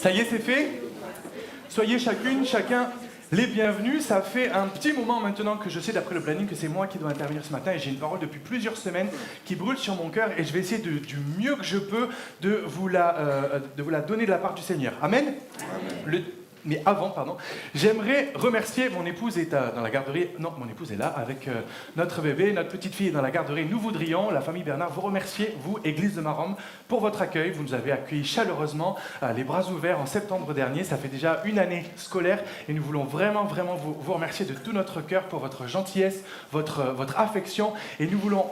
Ça y est, c'est fait? Soyez chacune, chacun les bienvenus. Ça fait un petit moment maintenant que je sais, d'après le planning, que c'est moi qui dois intervenir ce matin et j'ai une parole depuis plusieurs semaines qui brûle sur mon cœur et je vais essayer du mieux que je peux de vous la donner de la part du Seigneur. Amen. Mais avant, j'aimerais remercier, mon épouse est dans la garderie, non, mon épouse est là avec notre bébé, notre petite fille est dans la garderie. Nous voudrions, la famille Bernard, vous remercier, vous, Église de Maromme, pour votre accueil. Vous nous avez accueillis chaleureusement, les bras ouverts en septembre dernier. Ça fait déjà une année scolaire et nous voulons vraiment vous remercier de tout notre cœur pour votre gentillesse, votre affection. Et nous voulons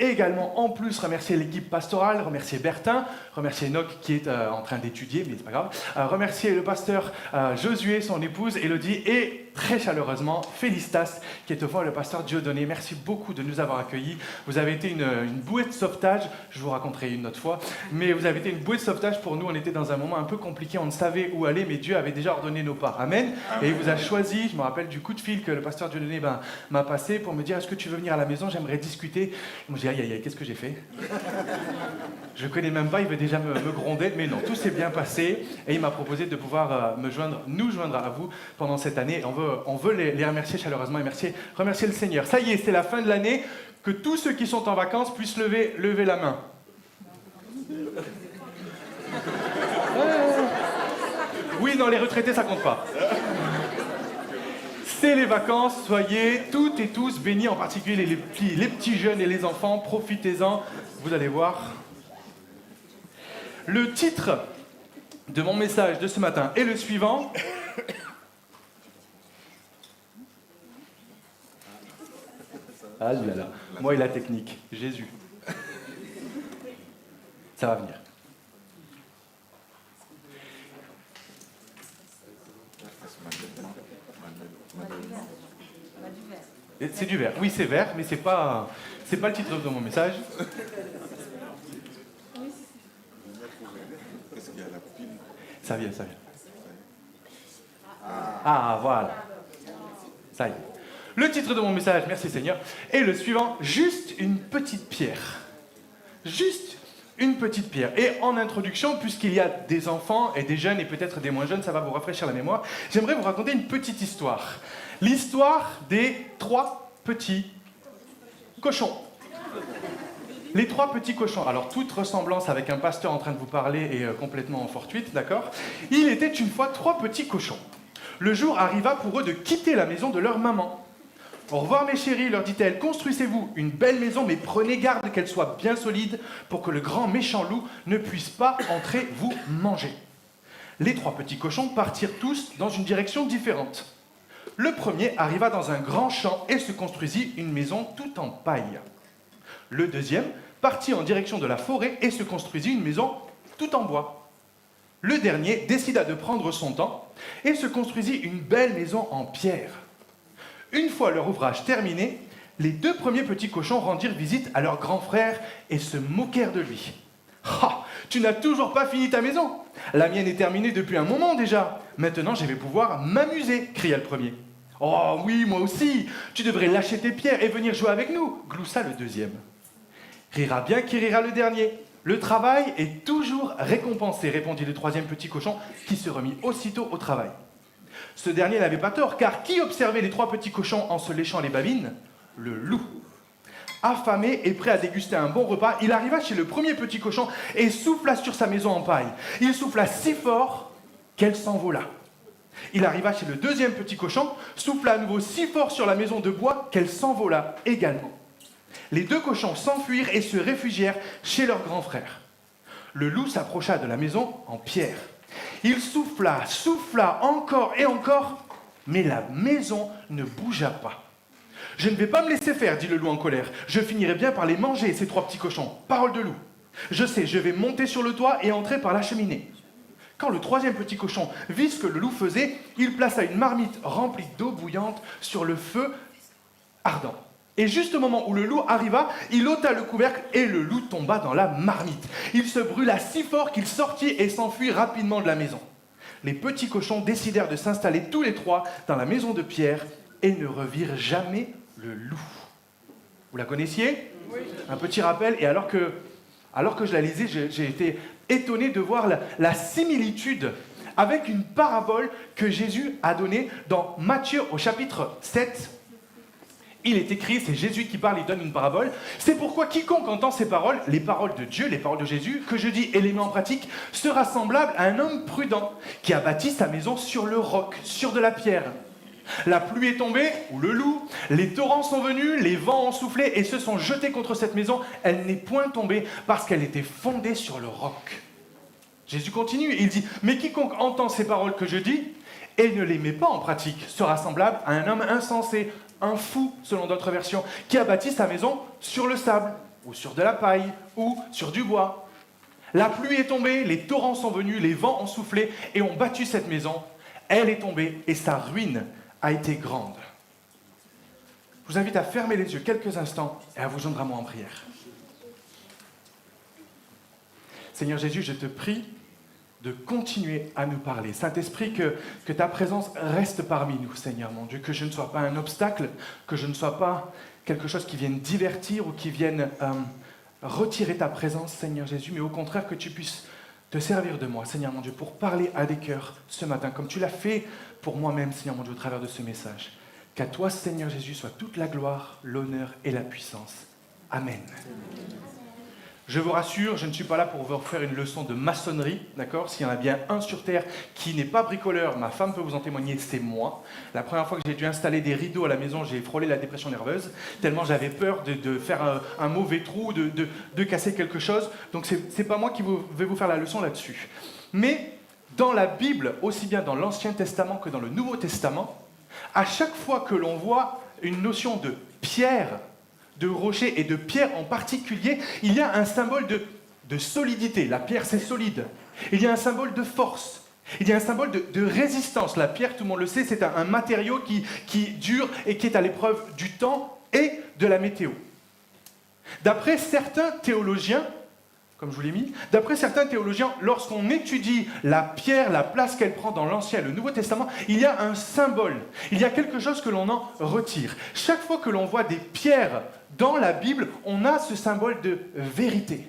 également, en plus, remercier l'équipe pastorale, remercier Bertin, remercier Enoch qui est en train d'étudier, mais c'est pas grave, remercier le pasteur Josué, son épouse, Élodie, et très chaleureusement, Félistas, qui est au fond le pasteur Dieudonné. Merci beaucoup de nous avoir accueillis. Vous avez été une bouée de sauvetage, je vous raconterai une autre fois, mais vous avez été une bouée de sauvetage pour nous. On était dans un moment un peu compliqué, on ne savait où aller, mais Dieu avait déjà ordonné nos pas. Amen. Et il vous a choisi, je me rappelle du coup de fil que le pasteur Dieudonné m'a passé pour me dire, est-ce que tu veux venir à la maison, j'aimerais discuter. Moi j'ai dit, aïe, qu'est-ce que j'ai fait? Je ne connais même pas, il veut déjà me gronder, mais non, tout s'est bien passé et il m'a proposé de pouvoir nous joindre à vous pendant cette année. On veut les remercier chaleureusement et remercier le Seigneur. Ça y est, c'est la fin de l'année, que tous ceux qui sont en vacances puissent lever la main. Oui, non, les retraités, ça compte pas. C'est les vacances, soyez toutes et tous bénis, en particulier les petits jeunes et les enfants, profitez-en, vous allez voir. Le titre de mon message de ce matin est le suivant. Ah là là, moi et la technique, Jésus. Ça va venir. C'est du vert. Oui, c'est vert, mais c'est pas le titre de mon message. Ça vient. Ah, voilà. Ça y est. Le titre de mon message, merci Seigneur, est le suivant, juste une petite pierre. Juste une petite pierre. Et en introduction, puisqu'il y a des enfants et des jeunes et peut-être des moins jeunes, ça va vous rafraîchir la mémoire, j'aimerais vous raconter une petite histoire. L'histoire des 3 petits cochons. Les 3 petits cochons. Alors, toute ressemblance avec un pasteur en train de vous parler est complètement fortuite, d'accord? Il était une fois 3 petits cochons. Le jour arriva pour eux de quitter la maison de leur maman. « Au revoir mes chéris, leur dit-elle, construisez-vous une belle maison, mais prenez garde qu'elle soit bien solide pour que le grand méchant loup ne puisse pas entrer vous manger. » Les 3 petits cochons partirent tous dans une direction différente. Le premier arriva dans un grand champ et se construisit une maison tout en paille. Le deuxième partit en direction de la forêt et se construisit une maison tout en bois. Le dernier décida de prendre son temps et se construisit une belle maison en pierre. Une fois leur ouvrage terminé, les 2 premiers petits cochons rendirent visite à leur grand frère et se moquèrent de lui. « Ah, tu n'as toujours pas fini ta maison? La mienne est terminée depuis un moment déjà. Maintenant, je vais pouvoir m'amuser, cria le premier. « Oh oui, moi aussi, tu devrais lâcher tes pierres et venir jouer avec nous, gloussa le deuxième. Rira bien qui rira le dernier. Le travail est toujours récompensé, répondit le 3e petit cochon qui se remit aussitôt au travail. Ce dernier n'avait pas tort, car qui observait les 3 petits cochons en se léchant les babines? Le loup. Affamé et prêt à déguster un bon repas, il arriva chez le premier petit cochon et souffla sur sa maison en paille. Il souffla si fort qu'elle s'envola. Il arriva chez le 2e petit cochon, souffla à nouveau si fort sur la maison de bois qu'elle s'envola également. Les 2 cochons s'enfuirent et se réfugièrent chez leur grand frère. Le loup s'approcha de la maison en pierre. Il souffla encore et encore, mais la maison ne bougea pas. « Je ne vais pas me laisser faire, dit le loup en colère. Je finirai bien par les manger, ces 3 petits cochons. Parole de loup. Je sais, je vais monter sur le toit et entrer par la cheminée. » Quand le 3e petit cochon vit ce que le loup faisait, il plaça une marmite remplie d'eau bouillante sur le feu ardent. Et juste au moment où le loup arriva, il ôta le couvercle et le loup tomba dans la marmite. Il se brûla si fort qu'il sortit et s'enfuit rapidement de la maison. Les petits cochons décidèrent de s'installer tous les 3 dans la maison de pierre et ne revirent jamais le loup. Vous la connaissiez? Oui. Un petit rappel, et alors que je la lisais, j'ai été étonné de voir la similitude avec une parabole que Jésus a donnée dans Matthieu au chapitre 7. Il est écrit, c'est Jésus qui parle, il donne une parabole. C'est pourquoi quiconque entend ces paroles, les paroles de Dieu, les paroles de Jésus, que je dis et les met en pratique, sera semblable à un homme prudent qui a bâti sa maison sur le roc, sur de la pierre. La pluie est tombée, ou le loup, les torrents sont venus, les vents ont soufflé et se sont jetés contre cette maison. Elle n'est point tombée parce qu'elle était fondée sur le roc. Jésus continue, il dit, mais quiconque entend ces paroles que je dis et ne les met pas en pratique sera semblable à un homme insensé, un fou, selon d'autres versions, qui a bâti sa maison sur le sable, ou sur de la paille, ou sur du bois. La pluie est tombée, les torrents sont venus, les vents ont soufflé et ont battu cette maison. Elle est tombée et sa ruine a été grande. Je vous invite à fermer les yeux quelques instants et à vous joindre à moi en prière. Seigneur Jésus, je te prie de continuer à nous parler. Saint-Esprit, que ta présence reste parmi nous, Seigneur mon Dieu, que je ne sois pas un obstacle, que je ne sois pas quelque chose qui vienne divertir ou qui vienne retirer ta présence, Seigneur Jésus, mais au contraire que tu puisses te servir de moi, Seigneur mon Dieu, pour parler à des cœurs ce matin, comme tu l'as fait pour moi-même, Seigneur mon Dieu, au travers de ce message. Qu'à toi, Seigneur Jésus, soit toute la gloire, l'honneur et la puissance. Amen. Je vous rassure, je ne suis pas là pour vous faire une leçon de maçonnerie, d'accord ? S'il y en a bien un sur Terre qui n'est pas bricoleur, ma femme peut vous en témoigner, c'est moi. La première fois que j'ai dû installer des rideaux à la maison, j'ai frôlé la dépression nerveuse, tellement j'avais peur de faire un mauvais trou, de casser quelque chose. Donc c'est pas moi qui vais vous faire la leçon là-dessus. Mais dans la Bible, aussi bien dans l'Ancien Testament que dans le Nouveau Testament, à chaque fois que l'on voit une notion de pierre, de rocher et de pierre en particulier, il y a un symbole de solidité. La pierre, c'est solide. Il y a un symbole de force. Il y a un symbole de résistance. La pierre, tout le monde le sait, c'est un matériau qui dure et qui est à l'épreuve du temps et de la météo. D'après certains théologiens, comme je vous l'ai mis, d'après certains théologiens, lorsqu'on étudie la pierre, la place qu'elle prend dans l'Ancien et le Nouveau Testament, il y a un symbole, il y a quelque chose que l'on en retire. Chaque fois que l'on voit des pierres dans la Bible, on a ce symbole de vérité.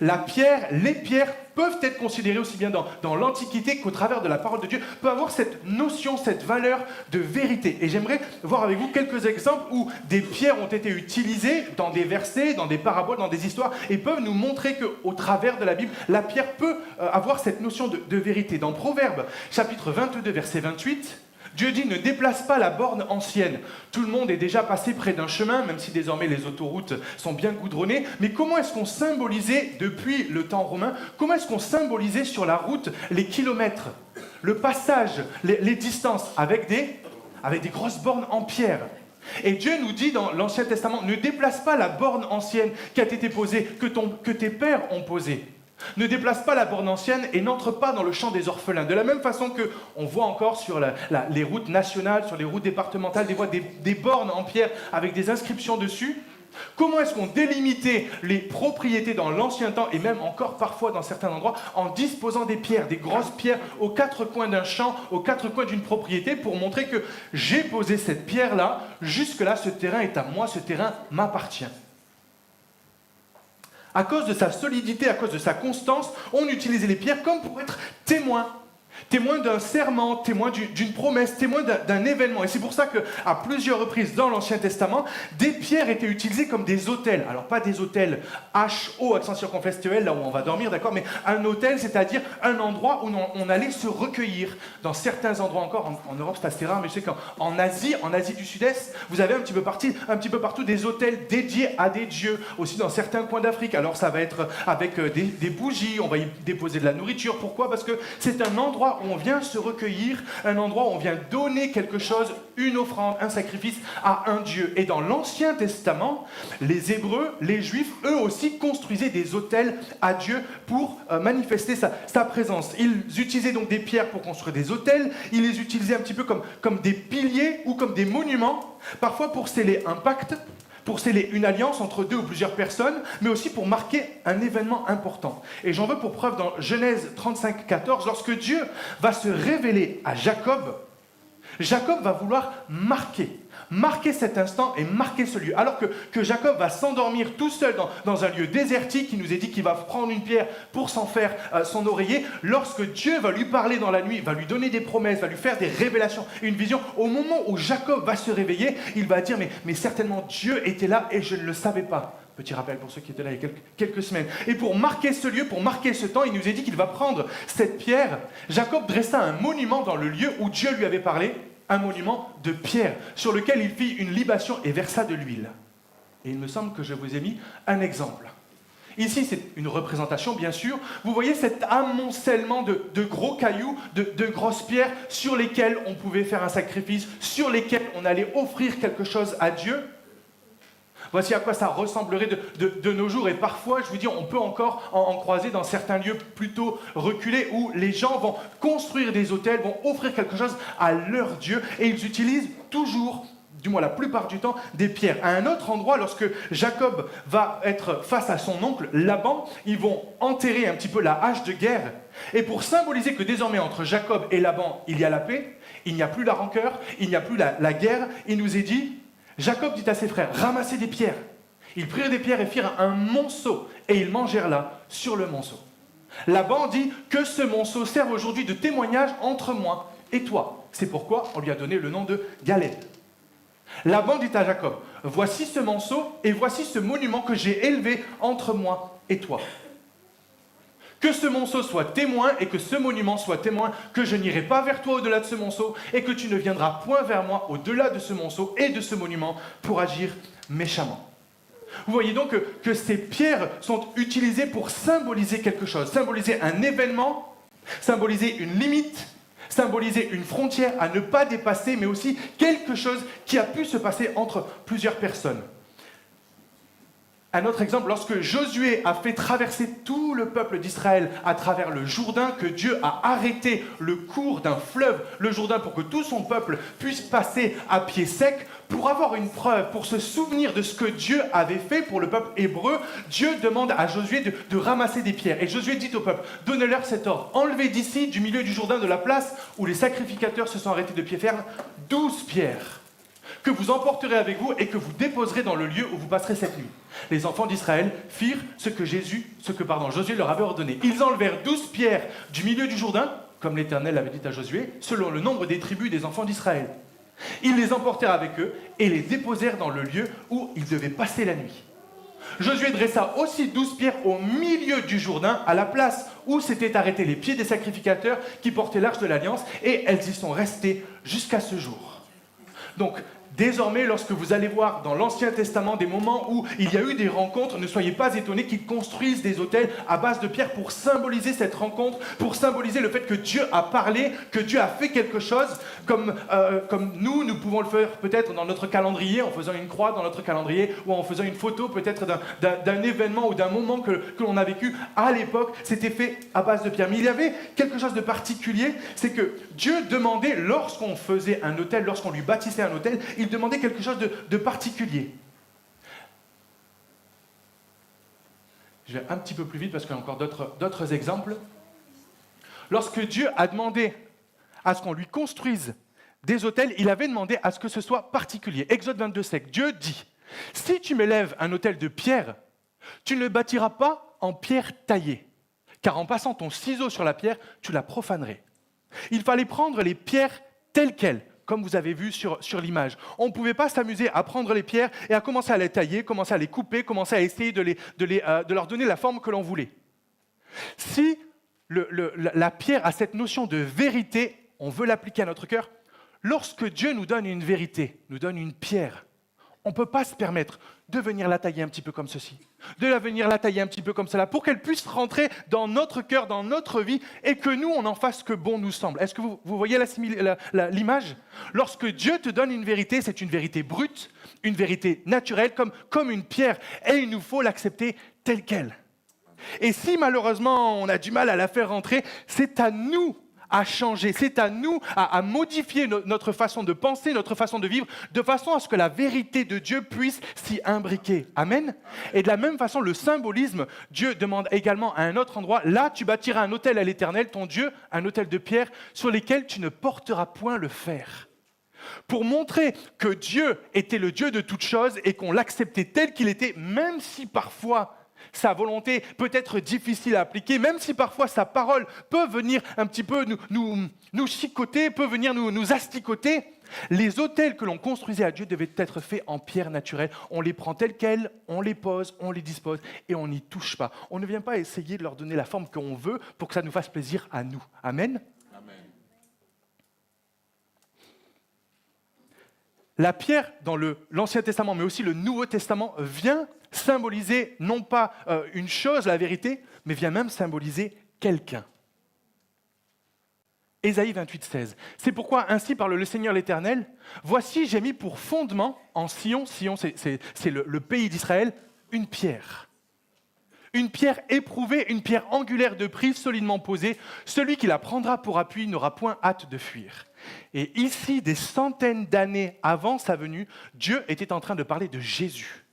La pierre, les pierres peuvent être considérées aussi bien dans l'Antiquité qu'au travers de la parole de Dieu, peuvent avoir cette notion, cette valeur de vérité. Et j'aimerais voir avec vous quelques exemples où des pierres ont été utilisées dans des versets, dans des paraboles, dans des histoires, et peuvent nous montrer qu'au travers de la Bible, la pierre peut avoir cette notion de vérité. Dans Proverbes, chapitre 22, verset 28, Dieu dit « Ne déplace pas la borne ancienne ». Tout le monde est déjà passé près d'un chemin, même si désormais les autoroutes sont bien goudronnées. Mais comment est-ce qu'on symbolisait, depuis le temps romain, comment est-ce qu'on symbolisait sur la route les kilomètres, le passage, les distances, avec des grosses bornes en pierre ? Et Dieu nous dit dans l'Ancien Testament « Ne déplace pas la borne ancienne qui a été posée, que tes pères ont posée ». Ne déplace pas la borne ancienne et n'entre pas dans le champ des orphelins. De la même façon qu'on voit encore sur les routes nationales, sur les routes départementales, des bornes en pierre avec des inscriptions dessus. Comment est-ce qu'on délimitait les propriétés dans l'ancien temps et même encore parfois dans certains endroits en disposant des pierres, des grosses pierres aux quatre coins d'un champ, aux quatre coins d'une propriété pour montrer que j'ai posé cette pierre-là, jusque-là ce terrain est à moi, ce terrain m'appartient. À cause de sa solidité, à cause de sa constance, on utilisait les pierres comme pour être témoin. Témoin d'un serment, témoin d'une promesse, témoin d'un événement. Et c'est pour ça qu'à plusieurs reprises dans l'Ancien Testament, des pierres étaient utilisées comme des autels. Alors pas des autels H-O, accent circonflexe T-E-L, là où on va dormir, d'accord, mais un autel, c'est-à-dire un endroit où on allait se recueillir. Dans certains endroits encore, en Europe c'est assez rare, mais je sais qu'en Asie du Sud-Est, vous avez un petit peu partout des autels dédiés à des dieux. Aussi dans certains coins d'Afrique. Alors ça va être avec des bougies, on va y déposer de la nourriture. Pourquoi ? Parce que c'est un endroit où on vient se recueillir, un endroit où on vient donner quelque chose, une offrande, un sacrifice à un Dieu. Et dans l'Ancien Testament, les Hébreux, les Juifs, eux aussi construisaient des autels à Dieu pour manifester sa présence. Ils utilisaient donc des pierres pour construire des autels, ils les utilisaient un petit peu comme des piliers ou comme des monuments, parfois pour sceller un pacte, pour sceller une alliance entre deux ou plusieurs personnes, mais aussi pour marquer un événement important. Et j'en veux pour preuve dans Genèse 35, 14, lorsque Dieu va se révéler à Jacob, Jacob va vouloir marquer marquer cet instant et marquer ce lieu. Alors que Jacob va s'endormir tout seul dans un lieu désertique, il nous est dit qu'il va prendre une pierre pour s'en faire son oreiller. Lorsque Dieu va lui parler dans la nuit, va lui donner des promesses, va lui faire des révélations, une vision, au moment où Jacob va se réveiller, il va dire mais certainement Dieu était là et je ne le savais pas. Petit rappel pour ceux qui étaient là il y a quelques semaines. Et pour marquer ce lieu, pour marquer ce temps, il nous est dit qu'il va prendre cette pierre. Jacob dressa un monument dans le lieu où Dieu lui avait parlé, un monument de pierre, sur lequel il fit une libation et versa de l'huile. Et il me semble que je vous ai mis un exemple. Ici, c'est une représentation, bien sûr. Vous voyez cet amoncellement de gros cailloux, de grosses pierres, sur lesquelles on pouvait faire un sacrifice, sur lesquelles on allait offrir quelque chose à Dieu. Voici à quoi ça ressemblerait de nos jours. Et parfois, je vous dis, on peut encore en croiser dans certains lieux plutôt reculés où les gens vont construire des autels, vont offrir quelque chose à leur Dieu. Et ils utilisent toujours, du moins la plupart du temps, des pierres. À un autre endroit, lorsque Jacob va être face à son oncle Laban, ils vont enterrer un petit peu la hache de guerre. Et pour symboliser que désormais, entre Jacob et Laban, il y a la paix, il n'y a plus la rancœur, il n'y a plus la guerre, il nous est dit... Jacob dit à ses frères, ramassez des pierres. Ils prirent des pierres et firent un monceau, et ils mangèrent là, sur le monceau. Laban dit que ce monceau serve aujourd'hui de témoignage entre moi et toi. C'est pourquoi on lui a donné le nom de Galed. Laban dit à Jacob, voici ce monceau et voici ce monument que j'ai élevé entre moi et toi. Que ce monceau soit témoin et que ce monument soit témoin que je n'irai pas vers toi au-delà de ce monceau et que tu ne viendras point vers moi au-delà de ce monceau et de ce monument pour agir méchamment. Vous voyez donc que ces pierres sont utilisées pour symboliser quelque chose, symboliser un événement, symboliser une limite, symboliser une frontière à ne pas dépasser, mais aussi quelque chose qui a pu se passer entre plusieurs personnes. Un autre exemple, lorsque Josué a fait traverser tout le peuple d'Israël à travers le Jourdain, que Dieu a arrêté le cours d'un fleuve, le Jourdain, pour que tout son peuple puisse passer à pied sec, pour avoir une preuve, pour se souvenir de ce que Dieu avait fait pour le peuple hébreu, Dieu demande à Josué de ramasser des pierres. Et Josué dit au peuple, donnez-leur cet ordre, enlevez d'ici, du milieu du Jourdain, de la place où les sacrificateurs se sont arrêtés de pied ferme, 12 pierres. Que vous emporterez avec vous et que vous déposerez dans le lieu où vous passerez cette nuit. Les enfants d'Israël firent ce que Josué leur avait ordonné. Ils enlevèrent 12 pierres du milieu du Jourdain, comme l'Éternel l'avait dit à Josué, selon le nombre des tribus des enfants d'Israël. Ils les emportèrent avec eux et les déposèrent dans le lieu où ils devaient passer la nuit. Josué dressa aussi 12 pierres au milieu du Jourdain, à la place où s'étaient arrêtés les pieds des sacrificateurs qui portaient l'arche de l'Alliance, et elles y sont restées jusqu'à ce jour. Donc, désormais, lorsque vous allez voir dans l'Ancien Testament des moments où il y a eu des rencontres, ne soyez pas étonnés qu'ils construisent des autels à base de pierres pour symboliser cette rencontre, pour symboliser le fait que Dieu a parlé, que Dieu a fait quelque chose, comme nous pouvons le faire peut-être dans notre calendrier, en faisant une croix dans notre calendrier, ou en faisant une photo peut-être d'un événement ou d'un moment que l'on a vécu. À l'époque, c'était fait à base de pierres. Mais il y avait quelque chose de particulier, c'est que Dieu demandait, lorsqu'on faisait un autel, lorsqu'on lui bâtissait un autel, il demandait quelque chose de particulier. Je vais un petit peu plus vite parce qu'il y a encore d'autres exemples. Lorsque Dieu a demandé à ce qu'on lui construise des autels, il avait demandé à ce que ce soit particulier. Exode 22:5, Dieu dit, « Si tu m'élèves un autel de pierre, tu ne le bâtiras pas en pierre taillée, car en passant ton ciseau sur la pierre, tu la profanerais. » Il fallait prendre les pierres telles quelles, comme vous avez vu sur l'image. On ne pouvait pas s'amuser à prendre les pierres et à commencer à les tailler, commencer à les couper, commencer à essayer de leur donner la forme que l'on voulait. Si la pierre a cette notion de vérité, on veut l'appliquer à notre cœur. Lorsque Dieu nous donne une vérité, nous donne une pierre, on ne peut pas se permettre de venir la tailler un petit peu comme ceci, de venir la tailler un petit peu comme cela, pour qu'elle puisse rentrer dans notre cœur, dans notre vie, et que nous, on en fasse ce que bon nous semble. Est-ce que vous voyez l'image ? Lorsque Dieu te donne une vérité, c'est une vérité brute, une vérité naturelle, comme une pierre, et il nous faut l'accepter telle qu'elle. Et si malheureusement on a du mal à la faire rentrer, c'est à nous à changer, c'est à nous à modifier notre façon de penser, notre façon de vivre, de façon à ce que la vérité de Dieu puisse s'y imbriquer. Amen. Et de la même façon, le symbolisme, Dieu demande également à un autre endroit, là tu bâtiras un autel à l'Éternel, ton Dieu, un autel de pierre, sur lesquels tu ne porteras point le fer. pour montrer que Dieu était le Dieu de toutes choses et qu'on l'acceptait tel qu'il était, même si parfois sa volonté peut être difficile à appliquer, même si parfois sa parole peut venir un petit peu nous chicoter, peut venir nous asticoter. Les autels que l'on construisait à Dieu devaient être faits en pierre naturelle. On les prend telles quelles, on les pose, on les dispose et on n'y touche pas. On ne vient pas essayer de leur donner la forme qu'on veut pour que ça nous fasse plaisir à nous. Amen. La pierre, dans l'Ancien Testament, mais aussi le Nouveau Testament, vient symboliser non pas une chose, la vérité, mais vient même symboliser quelqu'un. Ésaïe 28, 16. C'est pourquoi ainsi parle le Seigneur l'Éternel. Voici, j'ai mis pour fondement en Sion, Sion c'est le pays d'Israël, une pierre. Une pierre éprouvée, une pierre angulaire de prix, solidement posée. Celui qui la prendra pour appui n'aura point hâte de fuir. Et ici, des centaines d'années avant sa venue, Dieu était en train de parler de Jésus.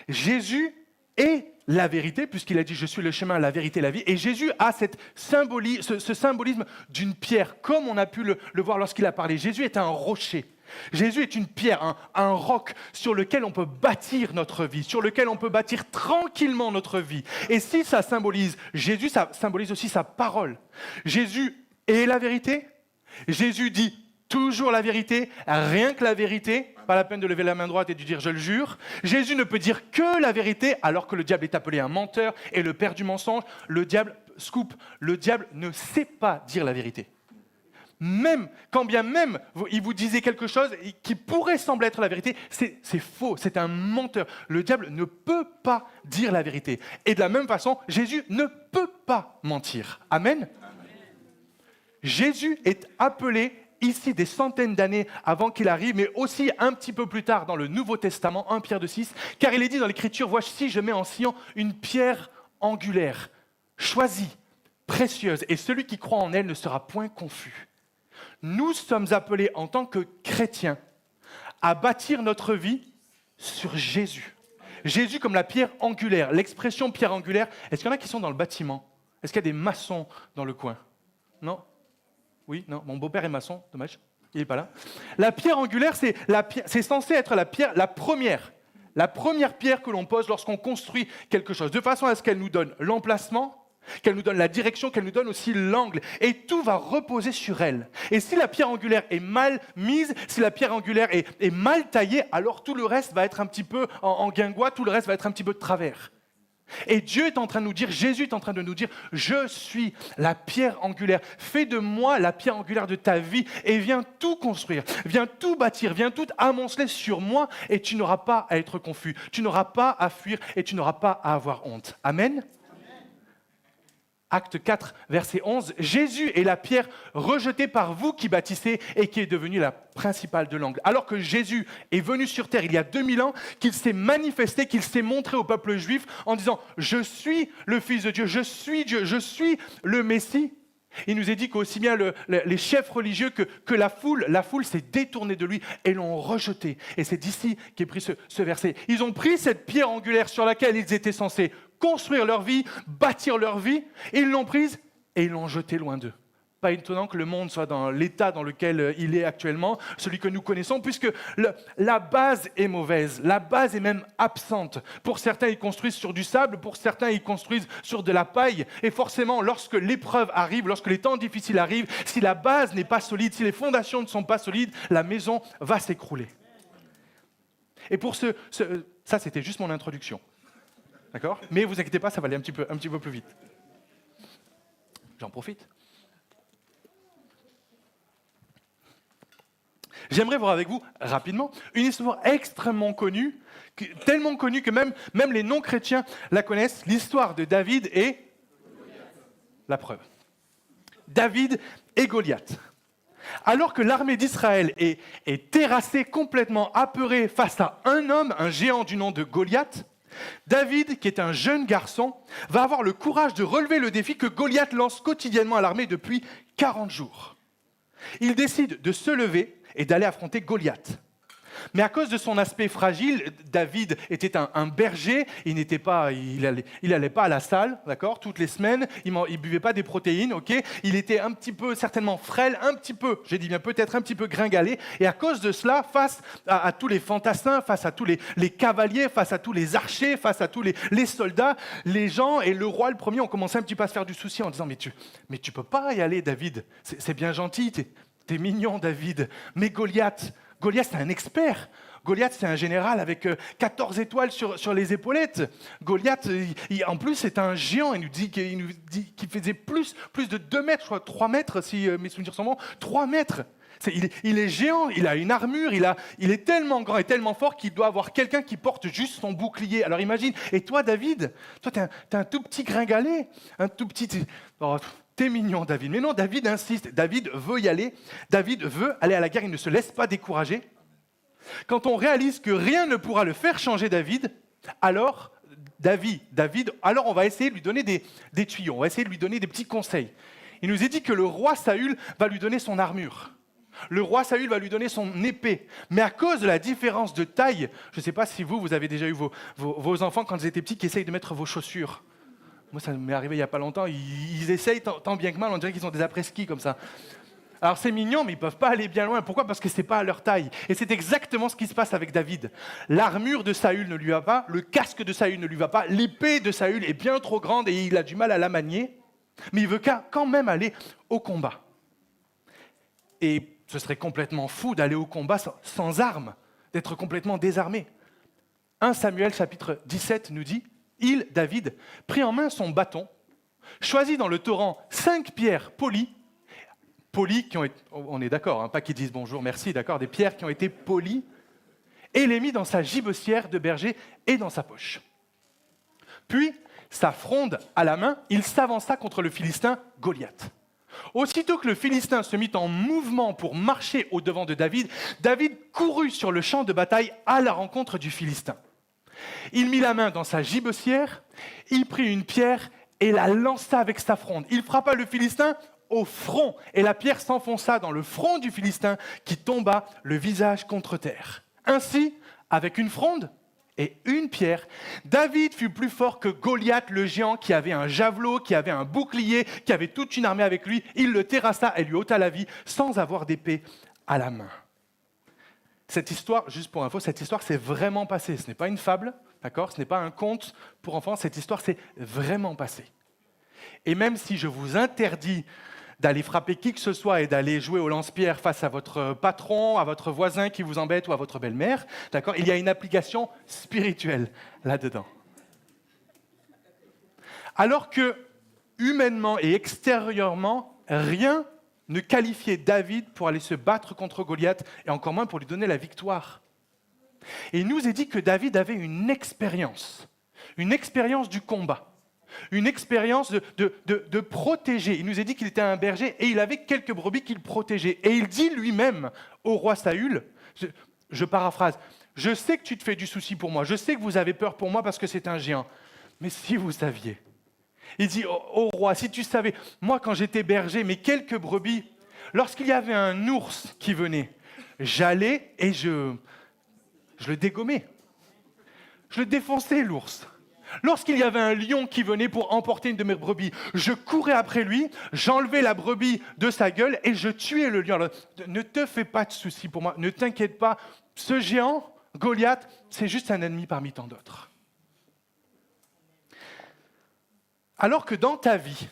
Jésus est la vérité, puisqu'il a dit « Je suis le chemin, la vérité, la vie ». Et Jésus a ce symbolisme d'une pierre, comme on a pu le voir lorsqu'il a parlé. Jésus est un rocher. Jésus est une pierre, un roc sur lequel on peut bâtir notre vie, sur lequel on peut bâtir tranquillement notre vie. Et si ça symbolise Jésus, ça symbolise aussi sa parole. Jésus est la vérité. Jésus dit toujours la vérité, rien que la vérité. Pas la peine de lever la main droite et de dire « je le jure ». Jésus ne peut dire que la vérité, alors que le diable est appelé un menteur et le père du mensonge. Le diable ne sait pas dire la vérité. Quand bien même il vous disait quelque chose qui pourrait sembler être la vérité, c'est faux, c'est un menteur. Le diable ne peut pas dire la vérité. Et de la même façon, Jésus ne peut pas mentir. Amen. Jésus est appelé ici des centaines d'années avant qu'il arrive, mais aussi un petit peu plus tard dans le Nouveau Testament, 1 Pierre 2,6, car il est dit dans l'Écriture, voici, je mets en Sion une pierre angulaire, choisie, précieuse, et celui qui croit en elle ne sera point confus. Nous sommes appelés en tant que chrétiens à bâtir notre vie sur Jésus. Jésus comme la pierre angulaire. L'expression pierre angulaire, est-ce qu'il y en a qui sont dans le bâtiment? Est-ce qu'il y a des maçons dans le coin? Non? Oui? Non? Mon beau-père est maçon, dommage, il n'est pas là. La pierre angulaire, c'est censé être la première pierre que l'on pose lorsqu'on construit quelque chose, de façon à ce qu'elle nous donne l'emplacement, qu'elle nous donne la direction, qu'elle nous donne aussi l'angle. Et tout va reposer sur elle. Et si la pierre angulaire est mal mise, si la pierre angulaire est mal taillée, alors tout le reste va être un petit peu en guingois, tout le reste va être un petit peu de travers. Et Dieu est en train de nous dire, Jésus est en train de nous dire, je suis la pierre angulaire. Fais de moi la pierre angulaire de ta vie et viens tout construire, viens tout bâtir, viens tout amonceler sur moi et tu n'auras pas à être confus, tu n'auras pas à fuir et tu n'auras pas à avoir honte. Amen. Acte 4, verset 11, Jésus est la pierre rejetée par vous qui bâtissez et qui est devenue la principale de l'angle. Alors que Jésus est venu sur terre il y a 2000 ans, qu'il s'est manifesté, qu'il s'est montré au peuple juif en disant « Je suis le Fils de Dieu, je suis Dieu, je suis le Messie ». Il nous est dit qu'aussi bien les chefs religieux que la foule s'est détournée de lui et l'ont rejeté. Et c'est d'ici qu'est pris ce verset. Ils ont pris cette pierre angulaire sur laquelle ils étaient censés construire leur vie, bâtir leur vie, et ils l'ont prise et ils l'ont jetée loin d'eux. Pas étonnant que le monde soit dans l'état dans lequel il est actuellement, celui que nous connaissons, puisque la base est mauvaise, la base est même absente. Pour certains, ils construisent sur du sable, pour certains, ils construisent sur de la paille. Et forcément, lorsque l'épreuve arrive, lorsque les temps difficiles arrivent, si la base n'est pas solide, si les fondations ne sont pas solides, la maison va s'écrouler. Et pour ça, c'était juste mon introduction. D'accord ? Mais vous inquiétez pas, ça va aller un petit peu plus vite. J'en profite. J'aimerais voir avec vous, rapidement, une histoire extrêmement connue, tellement connue que même les non-chrétiens la connaissent, l'histoire de David et la preuve. David et Goliath. Alors que l'armée d'Israël est terrassée, complètement apeurée face à un homme, un géant du nom de Goliath, David, qui est un jeune garçon, va avoir le courage de relever le défi que Goliath lance quotidiennement à l'armée depuis 40 jours. Il décide de se lever et d'aller affronter Goliath. Mais à cause de son aspect fragile, David était un berger, il allait pas à la salle, d'accord, toutes les semaines, il buvait pas des protéines, ok, il était un petit peu, certainement frêle, un petit peu, j'ai dit bien peut-être un petit peu gringalé, et à cause de cela, face à tous les fantassins, face à tous les cavaliers, face à tous les archers, face à tous les soldats, les gens et le roi le premier ont commencé un petit peu à se faire du souci en disant mais tu peux pas y aller, David, c'est bien gentil, t'es mignon, David, mais Goliath c'est un expert. Goliath, c'est un général avec 14 étoiles sur les épaulettes. Goliath, en plus, c'est un géant. Il nous dit qu'il faisait plus de 2 mètres, je crois, 3 mètres, si mes souvenirs sont bons. 3 mètres. Il est géant, il a une armure, il est tellement grand et tellement fort qu'il doit avoir quelqu'un qui porte juste son bouclier. Alors imagine, et toi, David, toi, t'es un tout petit gringalet, un tout petit... Oh, t'es mignon, David. Mais non, David insiste. David veut y aller. David veut aller à la guerre. Il ne se laisse pas décourager. Quand on réalise que rien ne pourra le faire changer David, alors on va essayer de lui donner des tuyaux. On va essayer de lui donner des petits conseils. Il nous est dit que le roi Saül va lui donner son armure. Le roi Saül va lui donner son épée. Mais à cause de la différence de taille, je ne sais pas si vous avez déjà eu vos enfants quand ils étaient petits qui essayent de mettre vos chaussures. Moi, ça m'est arrivé il n'y a pas longtemps. Ils essayent tant bien que mal, on dirait qu'ils ont des après-ski comme ça. Alors c'est mignon, mais ils ne peuvent pas aller bien loin. Pourquoi ? Parce que ce n'est pas à leur taille. Et c'est exactement ce qui se passe avec David. L'armure de Saül ne lui va pas, le casque de Saül ne lui va pas, l'épée de Saül est bien trop grande et il a du mal à la manier. Mais il veut quand même aller au combat. Et ce serait complètement fou d'aller au combat sans armes, d'être complètement désarmé. 1 Samuel chapitre 17 nous dit... David, prit en main son bâton, choisit dans le torrent 5 pierres polies qui ont été, on est d'accord, hein, pas qu'ils disent bonjour, merci, d'accord, des pierres qui ont été polies, et les mit dans sa gibecière de berger et dans sa poche. Puis, sa fronde à la main, il s'avança contre le Philistin Goliath. Aussitôt que le Philistin se mit en mouvement pour marcher au-devant de David, David courut sur le champ de bataille à la rencontre du Philistin. Il mit la main dans sa gibecière, il prit une pierre et la lança avec sa fronde. Il frappa le Philistin au front et la pierre s'enfonça dans le front du Philistin qui tomba le visage contre terre. Ainsi, avec une fronde et une pierre, David fut plus fort que Goliath le géant qui avait un javelot, qui avait un bouclier, qui avait toute une armée avec lui. Il le terrassa et lui ôta la vie sans avoir d'épée à la main. Cette histoire, juste pour info, cette histoire s'est vraiment passée. Ce n'est pas une fable, d'accord ? Ce n'est pas un conte pour enfants. Cette histoire s'est vraiment passée. Et même si je vous interdis d'aller frapper qui que ce soit et d'aller jouer au lance-pierre face à votre patron, à votre voisin qui vous embête ou à votre belle-mère, d'accord ? Il y a une application spirituelle là-dedans. Alors que, humainement et extérieurement, rien ne qualifiait David pour aller se battre contre Goliath, et encore moins pour lui donner la victoire. Et il nous est dit que David avait une expérience du combat, une expérience de protéger. Il nous est dit qu'il était un berger, et il avait quelques brebis qu'il protégeait. Et il dit lui-même au roi Saül, je paraphrase, « Je sais que tu te fais du souci pour moi, je sais que vous avez peur pour moi parce que c'est un géant, mais si vous saviez... » Il dit au roi, si tu savais, moi quand j'étais berger, mes quelques brebis, lorsqu'il y avait un ours qui venait, j'allais et je le dégommais. Je le défonçais, l'ours. Lorsqu'il y avait un lion qui venait pour emporter une de mes brebis, je courais après lui, j'enlevais la brebis de sa gueule et je tuais le lion. Alors, ne te fais pas de soucis pour moi, ne t'inquiète pas, ce géant, Goliath, c'est juste un ennemi parmi tant d'autres. Alors que dans ta vie,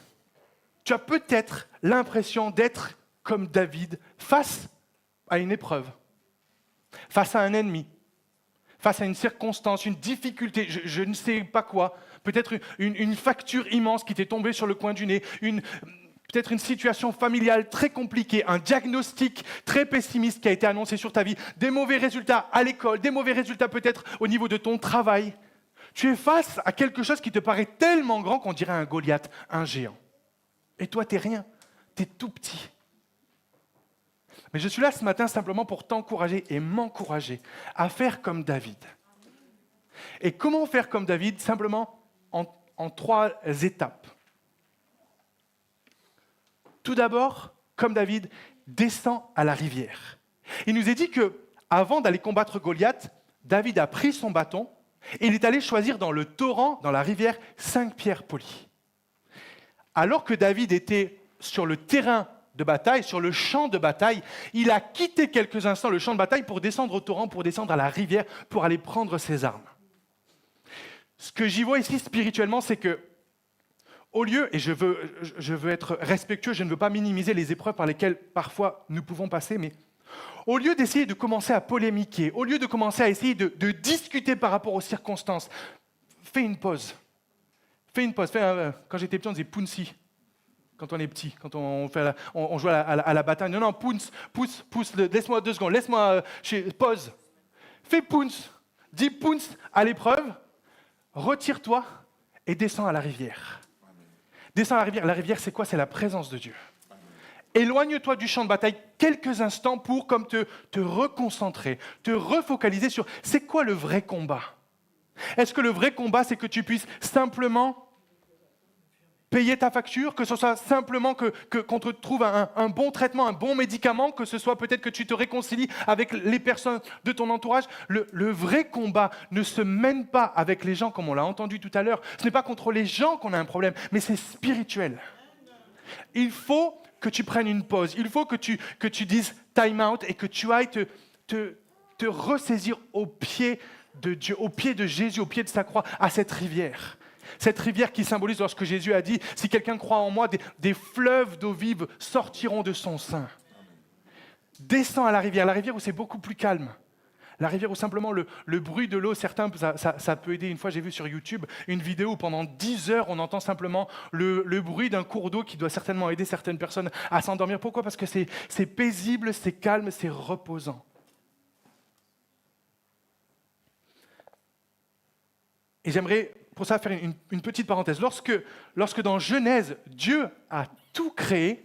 tu as peut-être l'impression d'être comme David face à une épreuve, face à un ennemi, face à une circonstance, une difficulté, je ne sais pas quoi, peut-être une facture immense qui t'est tombée sur le coin du nez, peut-être une situation familiale très compliquée, un diagnostic très pessimiste qui a été annoncé sur ta vie, des mauvais résultats à l'école, des mauvais résultats peut-être au niveau de ton travail. Tu es face à quelque chose qui te paraît tellement grand qu'on dirait un Goliath, un géant. Et toi, t'es rien, t'es tout petit. Mais je suis là ce matin simplement pour t'encourager et m'encourager à faire comme David. Et comment faire comme David ? Simplement en 3 étapes. Tout d'abord, comme David, descends à la rivière. Il nous est dit que Avant d'aller combattre Goliath, David a pris son bâton et il est allé choisir dans le torrent, dans la rivière, 5 pierres polies. Alors que David était sur le terrain de bataille, sur le champ de bataille, il a quitté quelques instants le champ de bataille pour descendre au torrent, pour descendre à la rivière, pour aller prendre ses armes. Ce que j'y vois ici spirituellement, c'est que, au lieu, et je veux être respectueux, je ne veux pas minimiser les épreuves par lesquelles parfois nous pouvons passer, mais au lieu d'essayer de commencer à polémiquer, au lieu de commencer à essayer de discuter par rapport aux circonstances, fais une pause. Fais une pause. Quand j'étais petit, on disait pounsi. Quand on est petit, quand on joue à la bataille. Non, pousse, laisse-moi 2 secondes, pause. Fais pounce. Dis pounce à l'épreuve, retire-toi et descends à la rivière. Descends à la rivière. La rivière, c'est quoi? C'est la présence de Dieu. Éloigne-toi du champ de bataille quelques instants pour comme te reconcentrer, te refocaliser sur c'est quoi le vrai combat. Est-ce que le vrai combat, c'est que tu puisses simplement payer ta facture, que ce soit simplement qu'on te trouve un bon traitement, un bon médicament, que ce soit peut-être que tu te réconcilies avec les personnes de ton entourage. Le vrai combat ne se mène pas avec les gens, comme on l'a entendu tout à l'heure. Ce n'est pas contre les gens qu'on a un problème, mais c'est spirituel. Il faut que tu prennes une pause. Il faut que tu dises time out et que tu ailles te ressaisir au pied de Dieu, au pied de Jésus, au pied de sa croix, à cette rivière. Cette rivière qui symbolise lorsque Jésus a dit « Si quelqu'un croit en moi, des fleuves d'eau vive sortiront de son sein. » Descends à la rivière où c'est beaucoup plus calme. La rivière où simplement le bruit de l'eau, certains, ça peut aider. Une fois, j'ai vu sur YouTube une vidéo où pendant 10 heures, on entend simplement le bruit d'un cours d'eau qui doit certainement aider certaines personnes à s'endormir. Pourquoi? Parce que c'est paisible, c'est calme, c'est reposant. Et j'aimerais, pour ça, faire une petite parenthèse. Lorsque dans Genèse, Dieu a tout créé,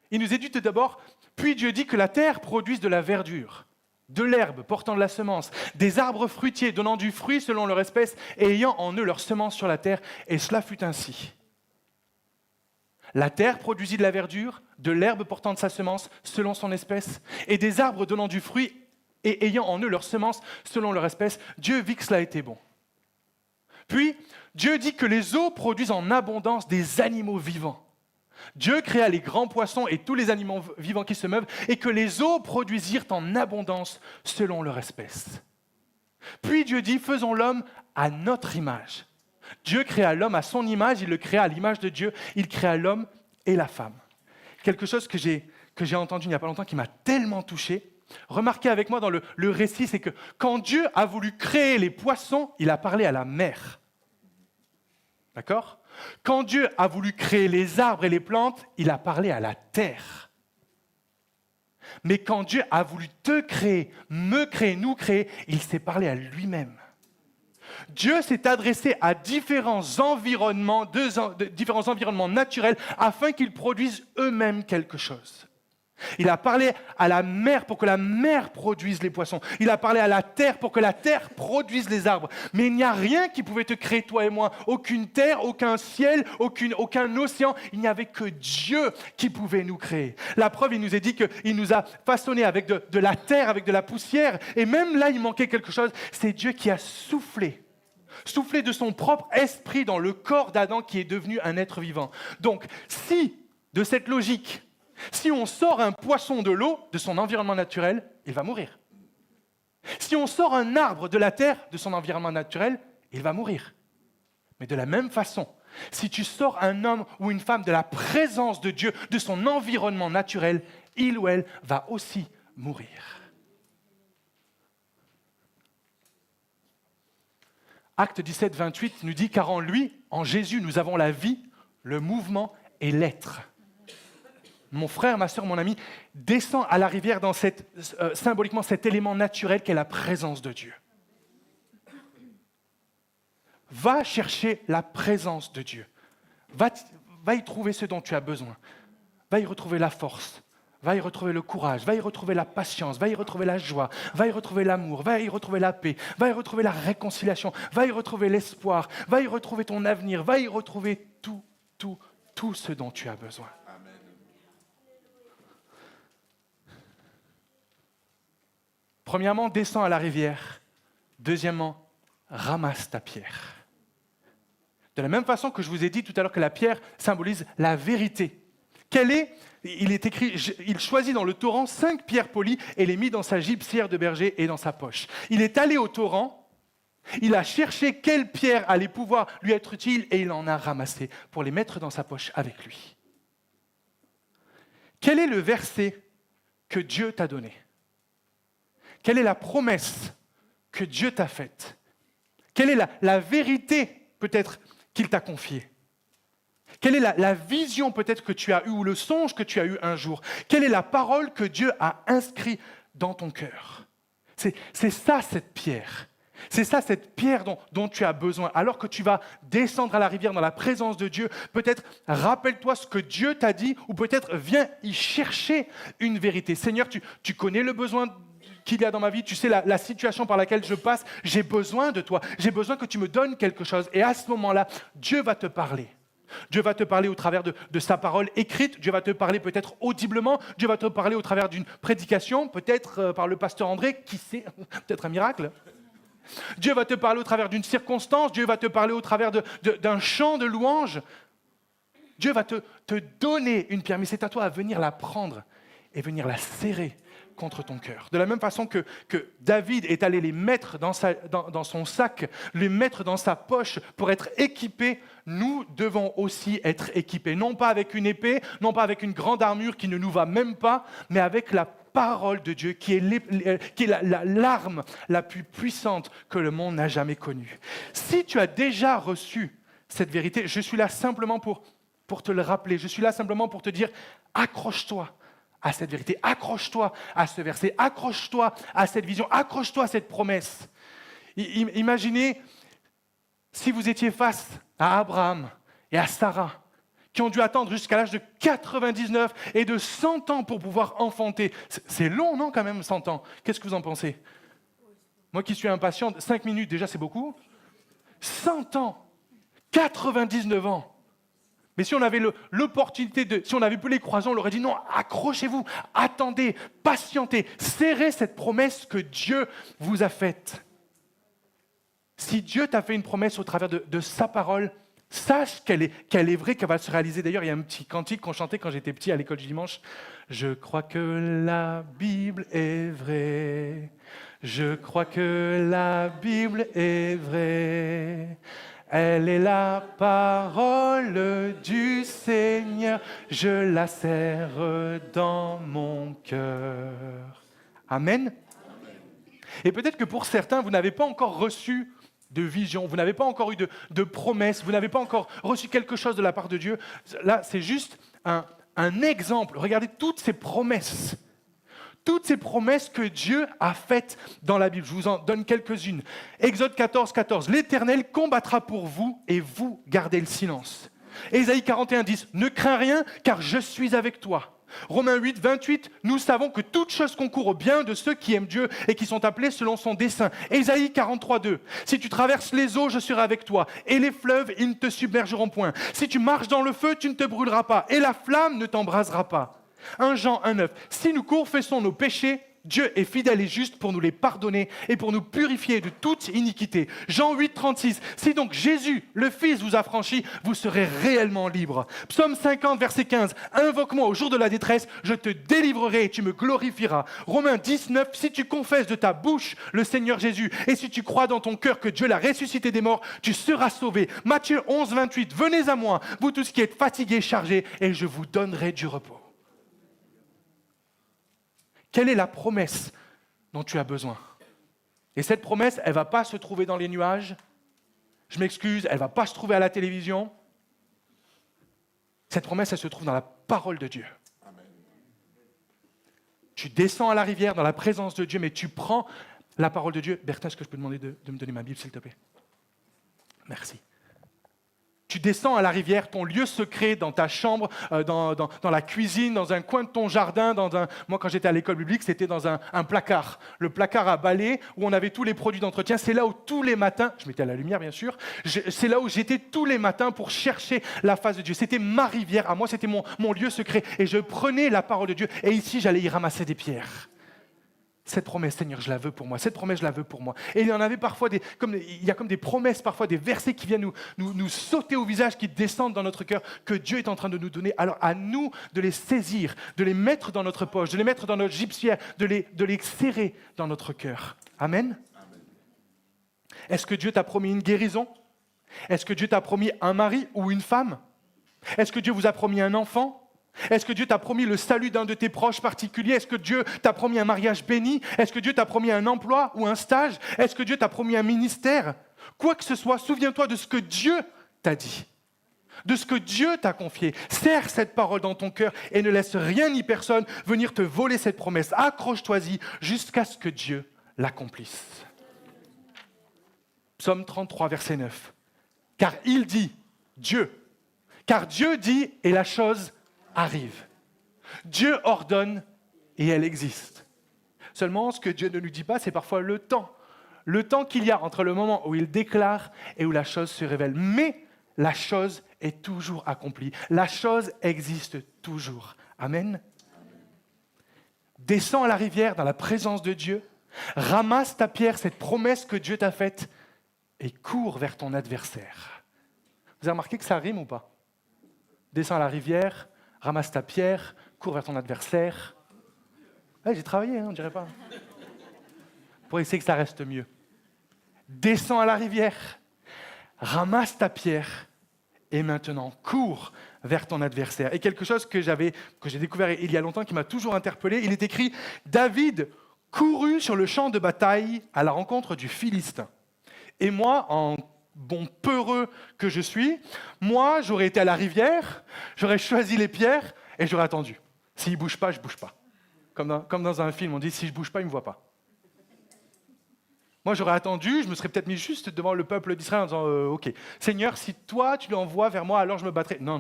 il nous est dit tout d'abord, puis Dieu dit que la terre produise de la verdure, de l'herbe portant de la semence, des arbres fruitiers donnant du fruit selon leur espèce et ayant en eux leur semence sur la terre, et cela fut ainsi. La terre produisit de la verdure, de l'herbe portant de sa semence selon son espèce, et des arbres donnant du fruit et ayant en eux leur semence selon leur espèce. Dieu vit que cela était bon. Puis, Dieu dit que les eaux produisent en abondance des animaux vivants. Dieu créa les grands poissons et tous les animaux vivants qui se meuvent, et que les eaux produisirent en abondance selon leur espèce. Puis Dieu dit, faisons l'homme à notre image. Dieu créa l'homme à son image, il le créa à l'image de Dieu, il créa l'homme et la femme. Quelque chose que j'ai entendu il n'y a pas longtemps qui m'a tellement touché. Remarquez avec moi dans le récit, c'est que quand Dieu a voulu créer les poissons, il a parlé à la mer. D'accord ? Quand Dieu a voulu créer les arbres et les plantes, il a parlé à la terre. Mais quand Dieu a voulu te créer, me créer, nous créer, il s'est parlé à lui-même. Dieu s'est adressé à différents environnements naturels afin qu'ils produisent eux-mêmes quelque chose. Il a parlé à la mer pour que la mer produise les poissons. Il a parlé à la terre pour que la terre produise les arbres. Mais il n'y a rien qui pouvait te créer, toi et moi. Aucune terre, aucun ciel, aucun océan. Il n'y avait que Dieu qui pouvait nous créer. La preuve, il nous a dit qu'il nous a façonnés avec de la terre, avec de la poussière. Et même là, il manquait quelque chose. C'est Dieu qui a soufflé de son propre esprit dans le corps d'Adam qui est devenu un être vivant. Donc, si, de cette logique, si on sort un poisson de l'eau, de son environnement naturel, il va mourir. Si on sort un arbre de la terre, de son environnement naturel, il va mourir. Mais de la même façon, si tu sors un homme ou une femme de la présence de Dieu, de son environnement naturel, il ou elle va aussi mourir. Acte 17, 28 nous dit « Car en lui, en Jésus, nous avons la vie, le mouvement et l'être. » Mon frère, ma sœur, mon ami, descend à la rivière dans symboliquement cet élément naturel qu'est la présence de Dieu. Va chercher la présence de Dieu. Va y trouver ce dont tu as besoin. Va y retrouver la force. Va y retrouver le courage. Va y retrouver la patience. Va y retrouver la joie. Va y retrouver l'amour. Va y retrouver la paix. Va y retrouver la réconciliation. Va y retrouver l'espoir. Va y retrouver ton avenir. Va y retrouver tout ce dont tu as besoin. Premièrement, descends à la rivière. Deuxièmement, ramasse ta pierre. De la même façon que je vous ai dit tout à l'heure que la pierre symbolise la vérité. Il est écrit, il choisit dans le torrent 5 pierres polies et les mit dans sa gibecière de berger et dans sa poche. Il est allé au torrent, il a cherché quelle pierre allait pouvoir lui être utile et il en a ramassé pour les mettre dans sa poche avec lui. Quel est le verset que Dieu t'a donné? Quelle est la promesse que Dieu t'a faite? Quelle est la vérité peut-être qu'il t'a confiée? Quelle est la vision peut-être que tu as eue ou le songe que tu as eu un jour? Quelle est la parole que Dieu a inscrite dans ton cœur? C'est ça cette pierre. C'est ça cette pierre dont tu as besoin. Alors que tu vas descendre à la rivière dans la présence de Dieu, peut-être rappelle-toi ce que Dieu t'a dit ou peut-être viens y chercher une vérité. Seigneur, tu connais le besoin qu'il y a dans ma vie, tu sais la situation par laquelle je passe, j'ai besoin de toi, j'ai besoin que tu me donnes quelque chose. Et à ce moment-là, Dieu va te parler. Dieu va te parler au travers de sa parole écrite, Dieu va te parler peut-être audiblement, Dieu va te parler au travers d'une prédication, peut-être par le pasteur André, qui sait, peut-être un miracle. Dieu va te parler au travers d'une circonstance, Dieu va te parler au travers d'un chant de louange. Dieu va te donner une pierre, mais c'est à toi à venir la prendre et venir la serrer contre ton cœur. De la même façon que David est allé les mettre dans son sac, les mettre dans sa poche pour être équipé, nous devons aussi être équipés. Non pas avec une épée, non pas avec une grande armure qui ne nous va même pas, mais avec la parole de Dieu qui est l'arme la plus puissante que le monde n'a jamais connue. Si tu as déjà reçu cette vérité, je suis là simplement pour te le rappeler. Je suis là simplement pour te dire, accroche-toi à cette vérité, accroche-toi à ce verset, accroche-toi à cette vision, accroche-toi à cette promesse. Imaginez si vous étiez face à Abraham et à Sarah, qui ont dû attendre jusqu'à l'âge de 99 et de 100 ans pour pouvoir enfanter. C'est long, non, quand même, 100 ans. Qu'est-ce que vous en pensez? Moi qui suis impatient, 5 minutes, déjà, c'est beaucoup. 100 ans, 99 ans. Mais si on avait l'opportunité si on avait pu les croiser, on leur aurait dit non, accrochez-vous, attendez, patientez, serrez cette promesse que Dieu vous a faite. Si Dieu t'a fait une promesse au travers de sa parole, sache qu'elle est vraie, qu'elle va se réaliser. D'ailleurs, il y a un petit cantique qu'on chantait quand j'étais petit à l'école du dimanche. Je crois que la Bible est vraie. Je crois que la Bible est vraie. Elle est la parole du Seigneur, je la serre dans mon cœur. Amen. Et peut-être que pour certains, vous n'avez pas encore reçu de vision, vous n'avez pas encore eu de promesse, vous n'avez pas encore reçu quelque chose de la part de Dieu. Là, c'est juste un exemple. Regardez toutes ces promesses. Toutes ces promesses que Dieu a faites dans la Bible. Je vous en donne quelques-unes. Exode 14, 14. L'Éternel combattra pour vous et vous gardez le silence. Ésaïe 41, 10. Ne crains rien car je suis avec toi. Romains 8, 28. Nous savons que toute chose concourt au bien de ceux qui aiment Dieu et qui sont appelés selon son dessein. Ésaïe 43, 2. Si tu traverses les eaux, je serai avec toi. Et les fleuves, ils ne te submergeront point. Si tu marches dans le feu, tu ne te brûleras pas. Et la flamme ne t'embrasera pas. 1 Jean 1,9. Si nous confessons nos péchés, Dieu est fidèle et juste pour nous les pardonner et pour nous purifier de toute iniquité. Jean 8, 36. Si donc Jésus, le Fils, vous a franchi, vous serez réellement libre. Psaume 50, verset 15. Invoque-moi au jour de la détresse, je te délivrerai et tu me glorifieras. Romains 19. Si tu confesses de ta bouche le Seigneur Jésus et si tu crois dans ton cœur que Dieu l'a ressuscité des morts, tu seras sauvé. Matthieu 11, 28. Venez à moi, vous tous qui êtes fatigués, chargés, et je vous donnerai du repos. Quelle est la promesse dont tu as besoin? Et cette promesse, elle ne va pas se trouver dans les nuages. Je m'excuse, elle ne va pas se trouver à la télévision. Cette promesse, elle se trouve dans la parole de Dieu. Amen. Tu descends à la rivière dans la présence de Dieu, mais tu prends la parole de Dieu. Bertin, est-ce que je peux demander de me donner ma Bible, s'il te plaît? Merci. Tu descends à la rivière, ton lieu secret dans ta chambre, dans la cuisine, dans un coin de ton jardin. Moi, quand j'étais à l'école biblique, c'était dans un placard. Le placard à balai où on avait tous les produits d'entretien. C'est là où tous les matins, je mettais à la lumière bien sûr, c'est là où j'étais tous les matins pour chercher la face de Dieu. C'était ma rivière, à moi c'était mon lieu secret. Et je prenais la parole de Dieu et ici j'allais y ramasser des pierres. cette promesse, Seigneur, je la veux pour moi. Cette promesse, je la veux pour moi. Et il y en avait parfois il y a comme des promesses, parfois des versets qui viennent nous sauter au visage, qui descendent dans notre cœur, que Dieu est en train de nous donner. Alors à nous de les saisir, de les mettre dans notre poche, de les mettre dans notre gibecière, de les serrer dans notre cœur. Amen. Est-ce que Dieu t'a promis une guérison? Est-ce que Dieu t'a promis un mari ou une femme? Est-ce que Dieu vous a promis un enfant? Est-ce que Dieu t'a promis le salut d'un de tes proches particuliers? Est-ce que Dieu t'a promis un mariage béni? Est-ce que Dieu t'a promis un emploi ou un stage? Est-ce que Dieu t'a promis un ministère? Quoi que ce soit, souviens-toi de ce que Dieu t'a dit, de ce que Dieu t'a confié. Serre cette parole dans ton cœur et ne laisse rien ni personne venir te voler cette promesse. Accroche-toi-y jusqu'à ce que Dieu l'accomplisse. Psaume 33, verset 9. Car il dit, car Dieu dit et la chose arrive. Dieu ordonne et elle existe. Seulement, ce que Dieu ne nous dit pas, c'est parfois le temps. Le temps qu'il y a entre le moment où il déclare et où la chose se révèle. Mais la chose est toujours accomplie. La chose existe toujours. Amen. Descends à la rivière dans la présence de Dieu. Ramasse ta pierre, cette promesse que Dieu t'a faite, et cours vers ton adversaire. Vous avez remarqué que ça rime ou pas? Descends à la rivière, ramasse ta pierre, cours vers ton adversaire. Ouais, j'ai travaillé, on ne dirait pas. Pour essayer que ça reste mieux. Descends à la rivière, ramasse ta pierre, et maintenant cours vers ton adversaire. Et quelque chose que j'ai découvert il y a longtemps, qui m'a toujours interpellé, il est écrit « David courut sur le champ de bataille à la rencontre du Philistin. » Et moi, en bon peureux que je suis, moi, j'aurais été à la rivière, j'aurais choisi les pierres et j'aurais attendu. S'il ne bouge pas, je ne bouge pas. Comme dans un film, on dit « si je ne bouge pas, il ne me voit pas ». Moi, j'aurais attendu, je me serais peut-être mis juste devant le peuple d'Israël en disant « Ok, Seigneur, si toi, tu l'envoies vers moi, alors je me battrai. » Non.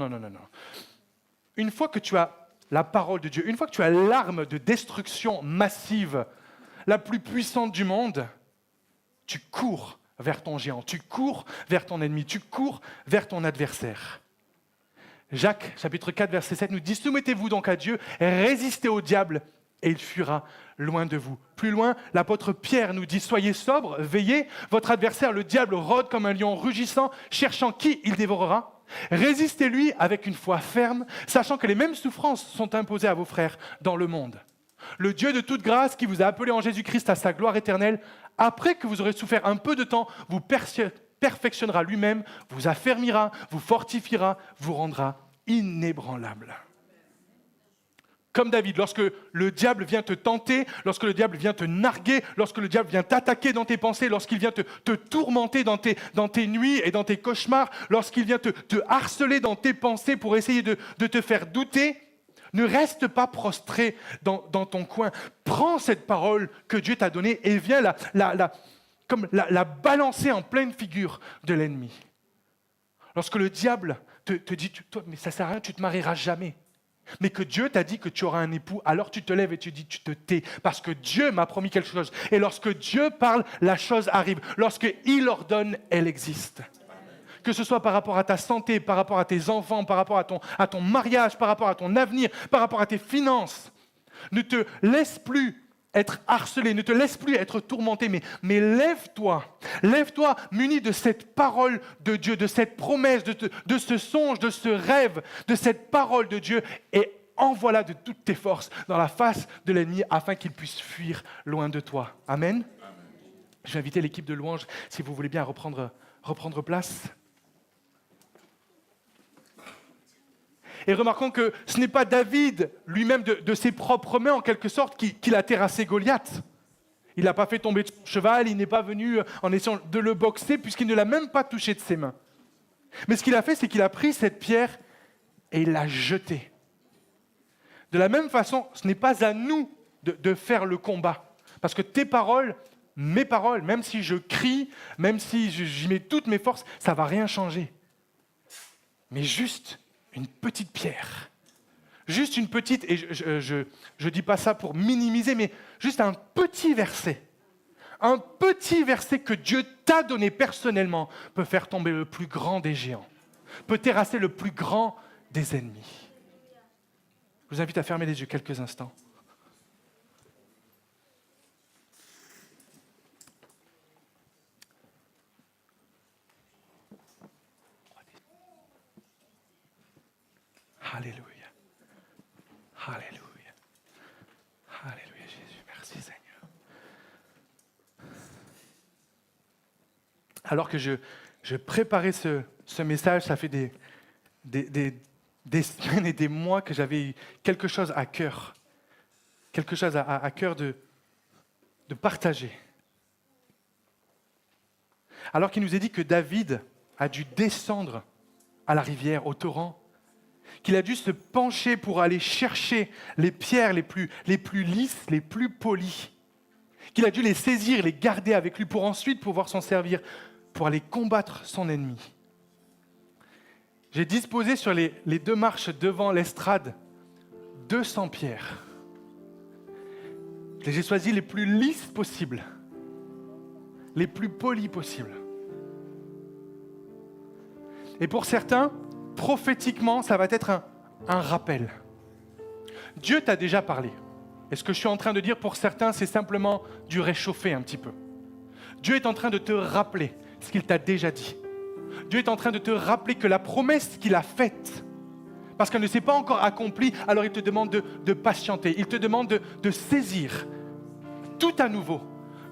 Une fois que tu as la parole de Dieu, une fois que tu as l'arme de destruction massive, la plus puissante du monde, tu cours vers ton géant, tu cours vers ton ennemi, tu cours vers ton adversaire. Jacques, chapitre 4, verset 7, nous dit « Soumettez-vous donc à Dieu, résistez au diable, et il fuira loin de vous. » Plus loin, l'apôtre Pierre nous dit « Soyez sobres, veillez, votre adversaire, le diable, rôde comme un lion rugissant, cherchant qui il dévorera. Résistez-lui avec une foi ferme, sachant que les mêmes souffrances sont imposées à vos frères dans le monde. Le Dieu de toute grâce qui vous a appelé en Jésus-Christ à sa gloire éternelle, après que vous aurez souffert un peu de temps, vous perfectionnera lui-même, vous affermira, vous fortifiera, vous rendra inébranlable. » Comme David, lorsque le diable vient te tenter, lorsque le diable vient te narguer, lorsque le diable vient t'attaquer dans tes pensées, lorsqu'il vient te tourmenter dans tes nuits et dans tes cauchemars, lorsqu'il vient te harceler dans tes pensées pour essayer de te faire douter, ne reste pas prostré dans ton coin. Prends cette parole que Dieu t'a donnée et viens la balancer en pleine figure de l'ennemi. Lorsque le diable te dit « Toi, mais ça ne sert à rien, tu ne te marieras jamais ». Mais que Dieu t'a dit que tu auras un époux, alors tu te lèves et tu dis, tu te tais, parce que Dieu m'a promis quelque chose. Et lorsque Dieu parle, la chose arrive. Lorsqu'il ordonne, elle existe. Que ce soit par rapport à ta santé, par rapport à tes enfants, par rapport à ton mariage, par rapport à ton avenir, par rapport à tes finances. Ne te laisse plus être harcelé, ne te laisse plus être tourmenté, mais lève-toi muni de cette parole de Dieu, de cette promesse, de ce songe, de ce rêve, de cette parole de Dieu, et envoie-la de toutes tes forces dans la face de l'ennemi afin qu'il puisse fuir loin de toi. Amen. Je vais inviter l'équipe de louange, si vous voulez bien reprendre place. Et remarquons que ce n'est pas David lui-même de ses propres mains, en quelque sorte, qui a terrassé Goliath. Il n'a pas fait tomber de son cheval, il n'est pas venu en essayant de le boxer, puisqu'il ne l'a même pas touché de ses mains. Mais ce qu'il a fait, c'est qu'il a pris cette pierre et il l'a jetée. De la même façon, ce n'est pas à nous de faire le combat. Parce que tes paroles, mes paroles, même si je crie, même si j'y mets toutes mes forces, ça ne va rien changer. Mais juste une petite pierre. Juste une petite, et je ne dis pas ça pour minimiser, mais juste un petit verset. Un petit verset que Dieu t'a donné personnellement peut faire tomber le plus grand des géants, peut terrasser le plus grand des ennemis. Je vous invite à fermer les yeux quelques instants. Alléluia. Alléluia. Alléluia, Jésus. Merci, Seigneur. Alors que je préparais ce message, ça fait des semaines et des mois que j'avais quelque chose à cœur. Quelque chose à cœur de partager. Alors qu'il nous est dit que David a dû descendre à la rivière, au torrent, qu'il a dû se pencher pour aller chercher les pierres les plus lisses, les plus polies, qu'il a dû les saisir, les garder avec lui pour ensuite pouvoir s'en servir, pour aller combattre son ennemi. J'ai disposé sur les 2 marches devant l'estrade 200 pierres. Et j'ai choisi les plus lisses possibles, les plus polies possibles. Et pour certains, prophétiquement, ça va être un rappel. Dieu t'a déjà parlé. Et ce que je suis en train de dire pour certains, c'est simplement du réchauffer un petit peu. Dieu est en train de te rappeler ce qu'il t'a déjà dit. Dieu est en train de te rappeler que la promesse qu'il a faite, parce qu'elle ne s'est pas encore accomplie, alors il te demande de patienter. Il te demande de saisir tout à nouveau,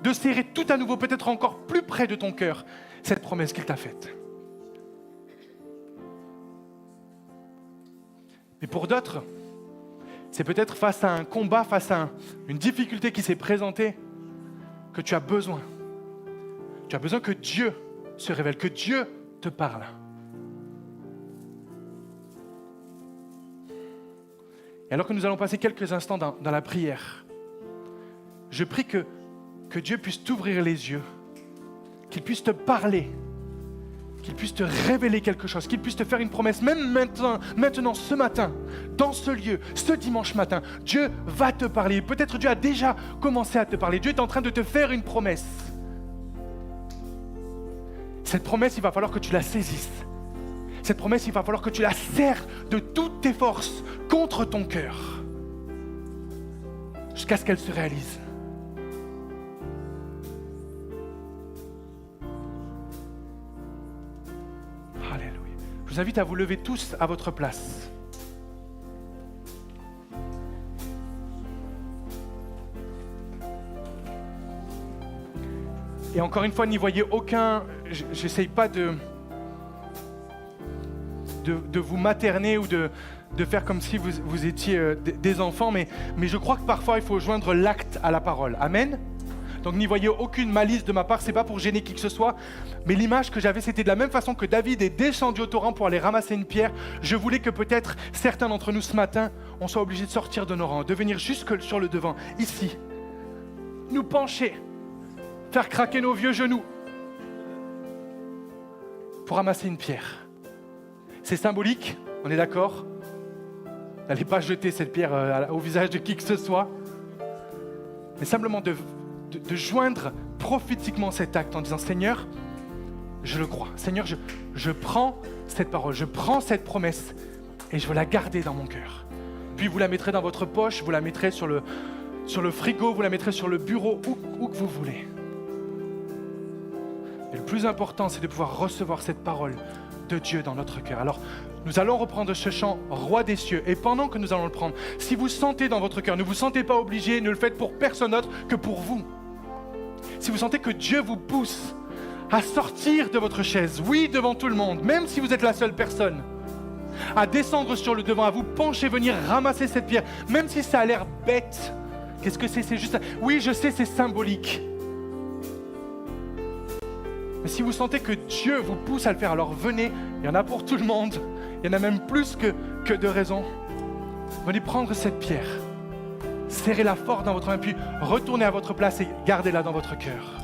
de serrer tout à nouveau, peut-être encore plus près de ton cœur, cette promesse qu'il t'a faite. Mais pour d'autres, c'est peut-être face à un combat, face à une difficulté qui s'est présentée, que tu as besoin. Tu as besoin que Dieu se révèle, que Dieu te parle. Et alors que nous allons passer quelques instants dans la prière, je prie que Dieu puisse t'ouvrir les yeux, qu'il puisse te parler, qu'il puisse te révéler quelque chose, qu'il puisse te faire une promesse, même maintenant, ce matin, dans ce lieu, ce dimanche matin, Dieu va te parler. Peut-être Dieu a déjà commencé à te parler. Dieu est en train de te faire une promesse. Cette promesse, il va falloir que tu la saisisses. Cette promesse, il va falloir que tu la serres de toutes tes forces contre ton cœur, jusqu'à ce qu'elle se réalise. Je vous invite à vous lever tous à votre place. Et encore une fois, n'y voyez aucun... J'essaye pas de vous materner ou de faire comme si vous étiez des enfants, mais je crois que parfois il faut joindre l'acte à la parole. Amen. Donc n'y voyez aucune malice de ma part, c'est pas pour gêner qui que ce soit, mais l'image que j'avais, c'était de la même façon que David est descendu au torrent pour aller ramasser une pierre. Je voulais que peut-être certains d'entre nous ce matin, on soit obligés de sortir de nos rangs, de venir jusque sur le devant, ici, nous pencher, faire craquer nos vieux genoux pour ramasser une pierre. C'est symbolique, on est d'accord ? N'allez pas jeter cette pierre au visage de qui que ce soit, mais simplement de joindre prophétiquement cet acte en disant « Seigneur, je le crois. Seigneur, je prends cette parole, je prends cette promesse et je veux la garder dans mon cœur. » Puis vous la mettrez dans votre poche, vous la mettrez sur le frigo, vous la mettrez sur le bureau, où que vous voulez. Et le plus important, c'est de pouvoir recevoir cette parole de Dieu dans notre cœur. Alors, nous allons reprendre ce chant « Roi des cieux » et pendant que nous allons le prendre, si vous sentez dans votre cœur, ne vous sentez pas obligé, ne le faites pour personne d'autre que pour vous. Si vous sentez que Dieu vous pousse à sortir de votre chaise, oui, devant tout le monde, même si vous êtes la seule personne, à descendre sur le devant, à vous pencher, venir ramasser cette pierre, même si ça a l'air bête. Qu'est-ce que c'est ? C'est juste ça. Oui, je sais, c'est symbolique. Mais si vous sentez que Dieu vous pousse à le faire, alors venez, il y en a pour tout le monde, il y en a même plus que de raisons. Venez prendre cette pierre. Serrez-la fort dans votre main, puis retournez à votre place et gardez-la dans votre cœur.